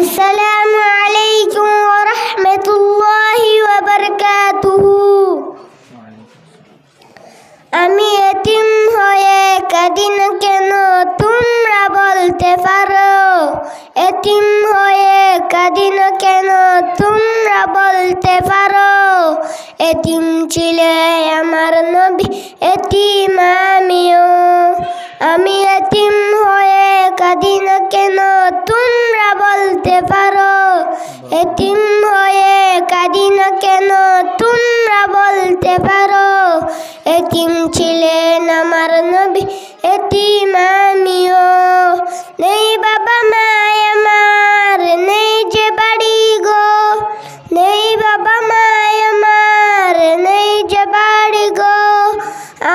আসসালামু আলাইকুম ওয়া রাহমাতুল্লাহি ওয়া বারাকাতুহু। আমি এতিম হয়ে কাঁদি না কেন তোমরা বলতে পারো? এতিম হয়ে কাঁদি না কেন তোমরা বলতে পারো? এতিম ছিলে আমার নবী, এতিম আমিও। আমি এতিম হয়ে কাঁদি না কেন তোমরা বলতে পারো? এতিম হয়ে কাঁদি না কেন তোমরা বলতে পারো? এতিম ছিলেন আমার নবী, এতিম আমিও। নেই বাবা মায় আমার, নেই যে বাড়ি গো। নেই বাবা মায় আমার, নেই যে বাড়ি গো।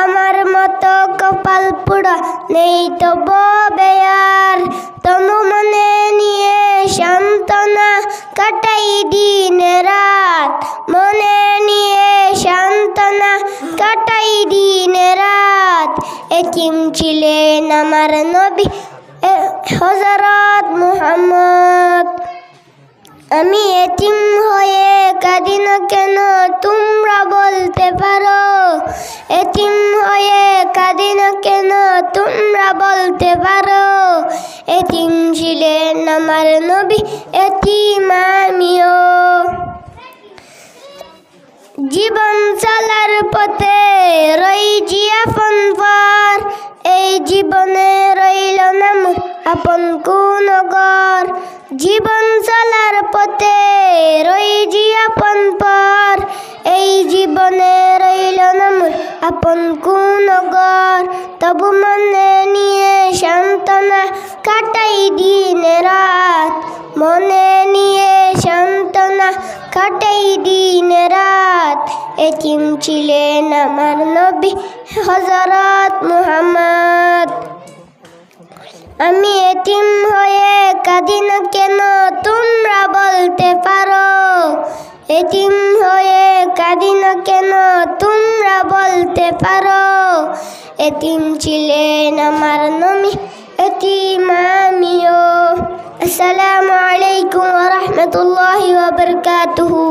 আমার মতো কপাল পোড়া নেই তো ববে আর। তনু মনে নিয়ে সান্ত্বনা কাটাই দিন রাত। মনে নিয়ে সান্ত্বনা কাটাই দিন রাত। এতিম ছিলেন আমার নবী হযরত মুহাম্মদ। আমি এতিম হয়ে কাঁদি না কেন তোমরা বলতে পারো? এতিম হয়ে কাঁদি না কেন তোমরা বলতে পারো? এতিম ছিলেন আমার নবী, এতিম আমিও। জীবন চলার পথে রইছি আপন পর। এই জীবনে রইল না মোর আপন কোন ঘর। জীবন চলার পথে রইছি আপন পর। এই জীবনে রইল না মোর আপন কোন ঘর। তবু মনে নিয়ে সান্ত্বনা কাটাই দিন রাত। মনে নিয়ে সান্ত্বনা কাটাই দিন রাত। এতিম ছিলেন আমার নবী হযরত মুহাম্মদ। আমি এতিম হয়ে কাঁদি না কেন তোমরা বলতে পারো? এতিম হয়ে কাঁদি না কেন তোমরা বলতে পারো? এতিম ছিলেন আমার নবী, এতিম আমিও। আসসালামু আলাইকুম ওয়া রাহমাতুল্লাহি ওয়া বারাকাতুহু।